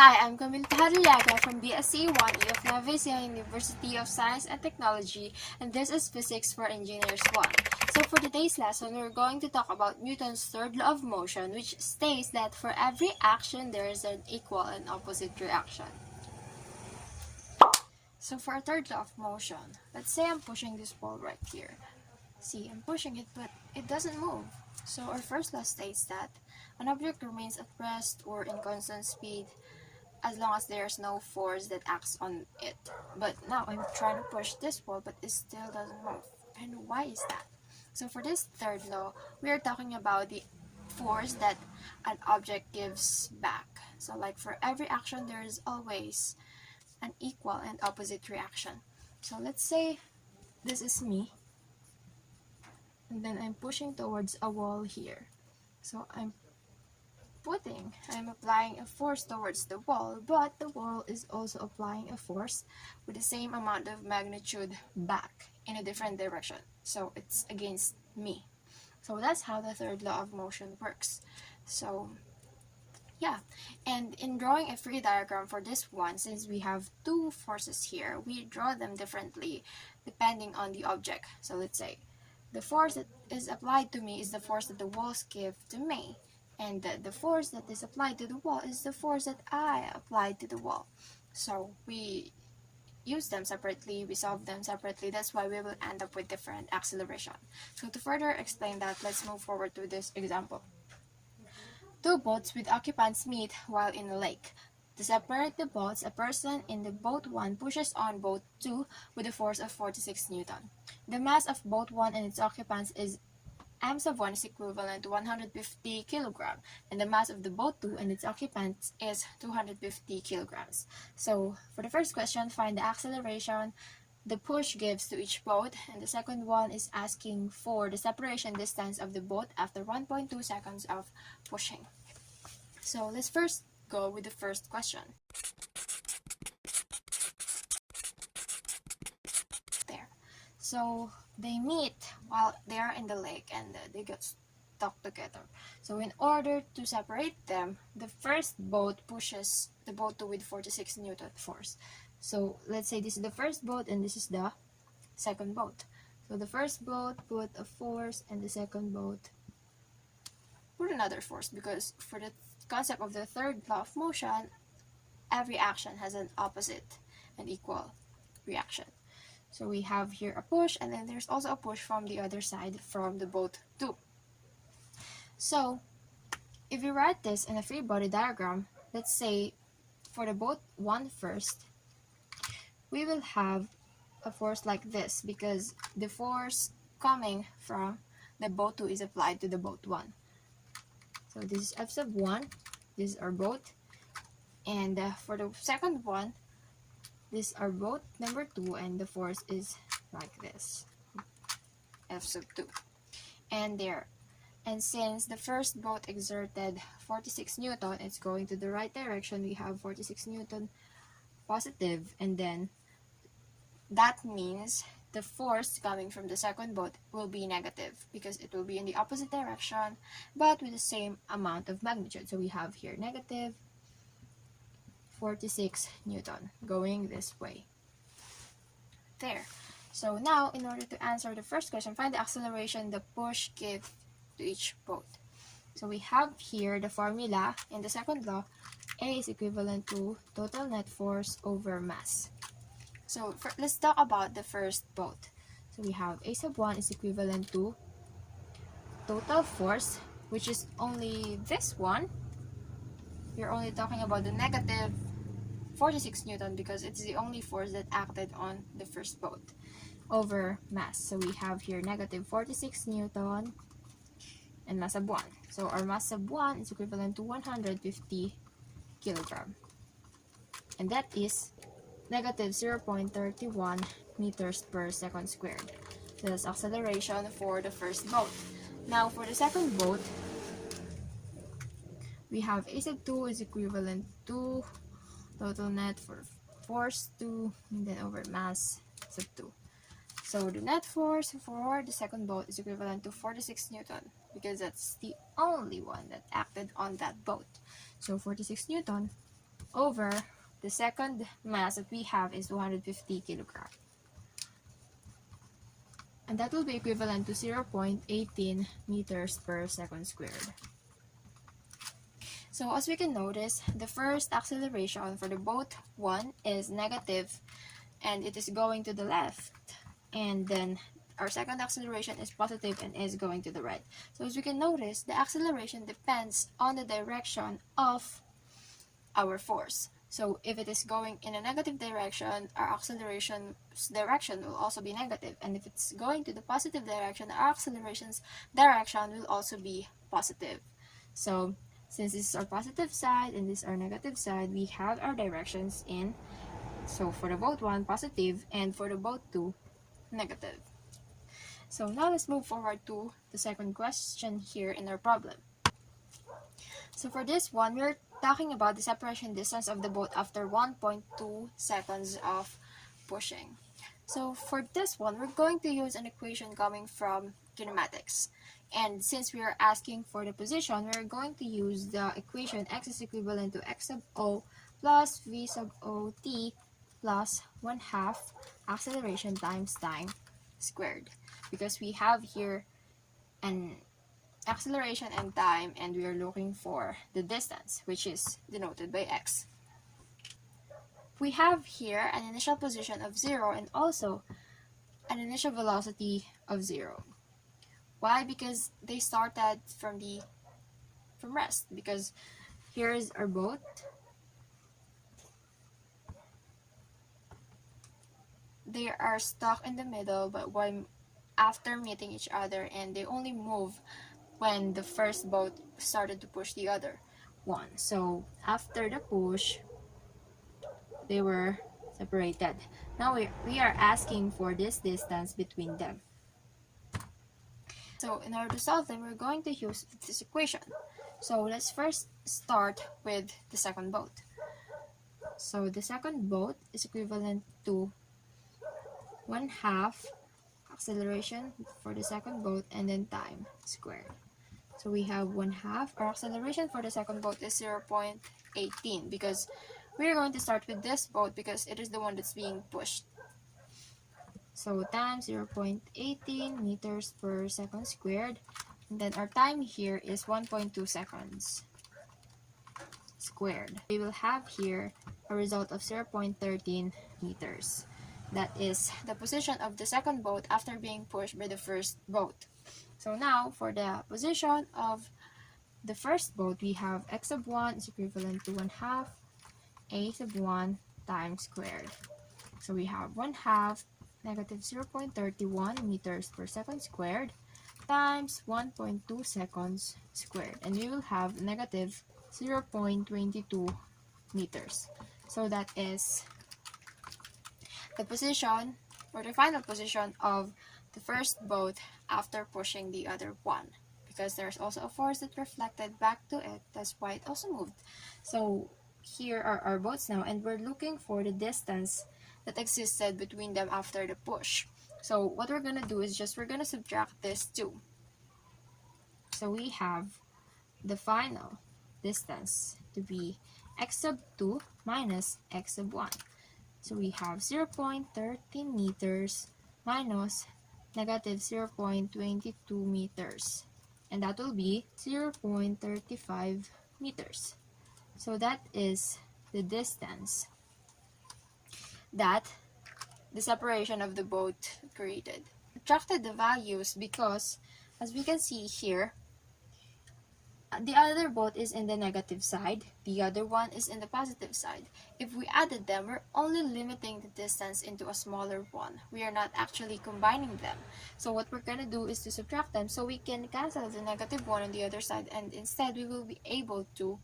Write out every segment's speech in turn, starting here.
Hi, I'm Camille from BSCE 1E of Nueva Ecija University of Science and Technology, and this is Physics for Engineers 1. So for today's lesson, we're going to talk about Newton's third law of motion, which states that for every action, there is an equal and opposite reaction. So for a third law of motion, let's say I'm pushing this ball right here. See, I'm pushing it, but it doesn't move. So our first law states that an object remains at rest or in constant speed as long as there's no force that acts on it. But now I'm trying to push this ball, but it still doesn't move. And why is that? So for this third law, we are talking about the force that an object gives back. So like for every action, there is always an equal and opposite reaction. So let's say this is me, and then I'm pushing towards a wall here. So I'm applying a force towards the wall, but the wall is also applying a force with the same amount of magnitude back in a different direction. So it's against me. So that's how the third law of motion works. So yeah, and in drawing a free diagram for this one, since we have two forces here, we draw them differently depending on the object. So let's say the force that is applied to me is the force that the walls give to me. And the force that is applied to the wall is the force that I applied to the wall. So we use them separately, we solve them separately. That's why we will end up with different acceleration. So to further explain that, let's move forward to this example. Two boats with occupants meet while in a lake. To separate the boats, a person in the boat 1 pushes on boat 2 with a force of 46 Newton. The mass of boat 1 and its occupants is m sub 1 is equivalent to 150 kg, and the mass of the boat 2 and its occupants is 250 kg. So for the first question, find the acceleration the push gives to each boat, and the second one is asking for the separation distance of the boat after 1.2 seconds of pushing. So let's first go with the first question. There. So they meet while they are in the lake, and they get stuck together. So in order to separate them, the first boat pushes the boat 2 with 46 Newton force. So let's say this is the first boat and this is the second boat. So the first boat put a force and the second boat put another force, because for the concept of the third law of motion, every action has an opposite and equal reaction. So we have here a push, and then there's also a push from the other side from the boat 2. So if we write this in a free body diagram, let's say for the boat 1 first, we will have a force like this, because the force coming from the boat 2 is applied to the boat 1. So this is F sub 1, this is our boat, and for the second one, this is our boat number 2, and the force is like this, F sub 2. And there. And since the first boat exerted 46 Newton, it's going to the right direction. We have 46 Newton positive, and then that means the force coming from the second boat will be negative, because it will be in the opposite direction, but with the same amount of magnitude. So we have here negative 46 Newton going this way. There. So now, in order to answer the first question, find the acceleration the push gives to each boat. So we have here the formula in the second law. A is equivalent to total net force over mass. So let's talk about the first boat. So we have A sub 1 is equivalent to total force, which is only this one. We're only talking about the negative 46 Newton because it's the only force that acted on the first boat, over mass. So we have here negative 46 Newton and mass sub 1. So our mass sub 1 is equivalent to 150 kilogram. And that is negative 0.31 meters per second squared. So that's acceleration for the first boat. Now for the second boat, we have A sub 2 is equivalent to total net for force 2 and then over mass sub 2. So the net force for the second boat is equivalent to 46 Newton, because that's the only one that acted on that boat. So 46 Newton over the second mass that we have is 250 kilograms. And that will be equivalent to 0.18 meters per second squared. So as we can notice, the first acceleration for the boat 1 is negative and it is going to the left. And then our second acceleration is positive and is going to the right. So as we can notice, the acceleration depends on the direction of our force. So if it is going in a negative direction, our acceleration's direction will also be negative. And if it's going to the positive direction, our acceleration's direction will also be positive. So since this is our positive side and this is our negative side, we have our directions in. So for the boat 1, positive, and for the boat 2, negative. So now let's move forward to the second question here in our problem. So for this one, we're talking about the separation distance of the boat after 1.2 seconds of pushing. So for this one, we're going to use an equation coming from kinematics. And since we are asking for the position, we're going to use the equation x is equivalent to x sub o plus v sub o t plus 1/2 acceleration times time squared. Because we have here an acceleration and time, and we are looking for the distance, which is denoted by x. We have here an initial position of 0 and also an initial velocity of 0. Why? Because they started from rest. Because here is our boat. They are stuck in the middle, but after meeting each other, and they only move when the first boat started to push the other one. So after the push, they were separated. Now we are asking for this distance between them. So in order to solve them, we're going to use this equation. So let's first start with the second boat. So the second boat is equivalent to 1/2 acceleration for the second boat and then time squared. So we have 1/2. Our acceleration for the second boat is 0.18 because we're going to start with this boat because it is the one that's being pushed. So times 0.18 meters per second squared. And then our time here is 1.2 seconds squared. We will have here a result of 0.13 meters. That is the position of the second boat after being pushed by the first boat. So now, for the position of the first boat, we have x sub 1 is equivalent to 1/2 a sub 1 times squared. So we have 1/2 negative 0.31 meters per second squared times 1.2 seconds squared. And we will have negative 0.22 meters. So that is the position or the final position of the first boat after pushing the other one, because there's also a force that reflected back to it. That's why it also moved. So here are our boats now, and we're looking for the distance that existed between them after the push. So what we're gonna do is we're gonna subtract this 2. So we have the final distance to be x sub 2 minus x sub 1. So we have 0.13 meters minus negative 0.22 meters. And that will be 0.35 meters. So that is the distance that the separation of the boat created. Subtracted the values because, as we can see here, the other boat is in the negative side, the other one is in the positive side. If we added them, we're only limiting the distance into a smaller one. We are not actually combining them. So what we're going to do is to subtract them so we can cancel the negative one on the other side, and instead we will be able to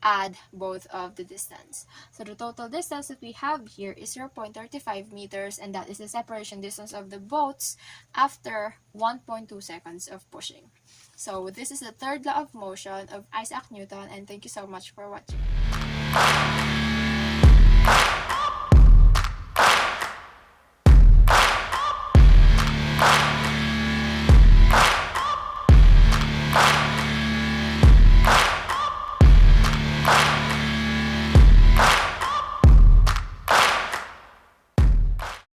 add both of the distance. So the total distance that we have here is 0.35 meters, and that is the separation distance of the boats after 1.2 seconds of pushing. So this is the third law of motion of Isaac Newton, and thank you so much for watching.